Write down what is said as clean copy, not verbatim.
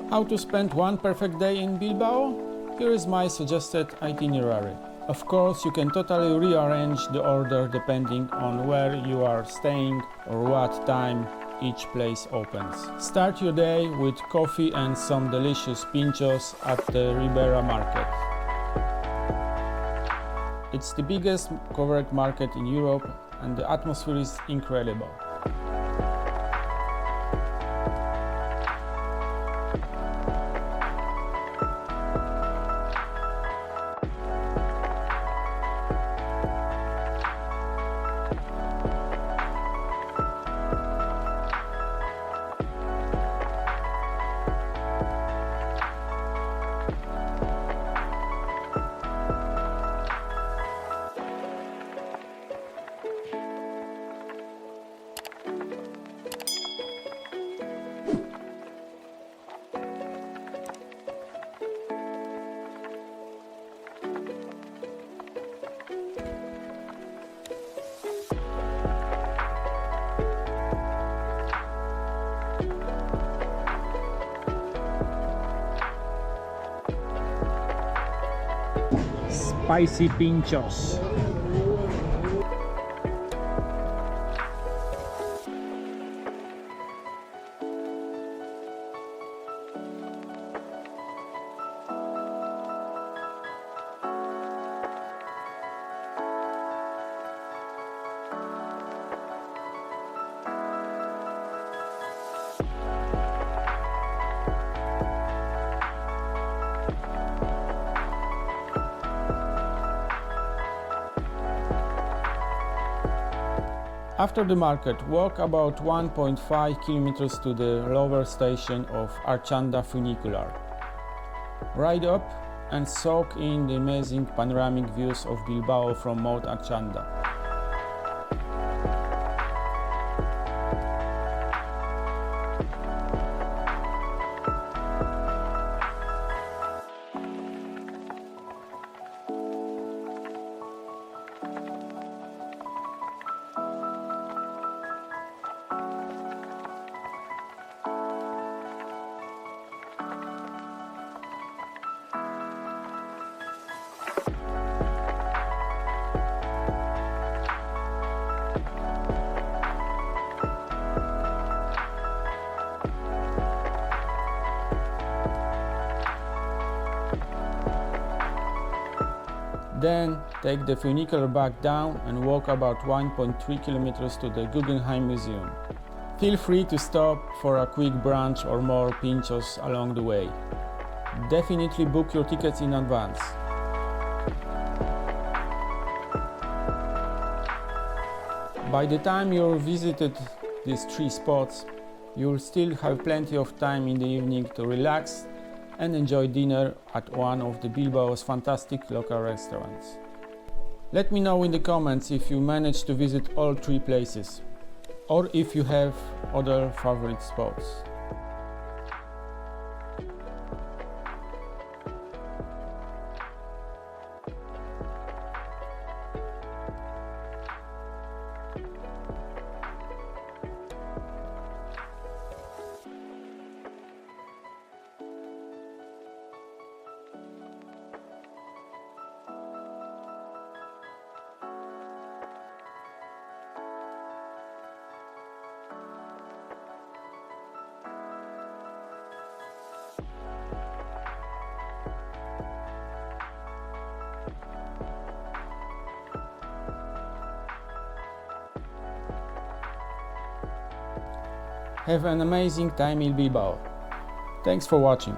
How to spend one perfect day in Bilbao? Here is my suggested itinerary. Of course, you can totally rearrange the order depending on where you are staying or what time each place opens. Start your day with coffee and some delicious Pintxos at the Ribera Market. It's the biggest covered market in Europe and the atmosphere is incredible. Spicy Pintxos. After the market, walk about 1.5 kilometers to the lower station of Artxanda Funicular. Ride up and soak in the amazing panoramic views of Bilbao from Mount Artxanda. Then take the funicular back down and walk about 1.3 kilometers to the Guggenheim Museum. Feel free to stop for a quick brunch or more Pintxos along the way. Definitely book your tickets in advance. By the time you've visited these 3 spots, you'll still have plenty of time in the evening to relax and enjoy dinner at one of the Bilbao's fantastic local restaurants. Let me know in the comments if you managed to visit all 3 places, or if you have other favorite spots. Have an amazing time in Bilbao. Thanks for watching.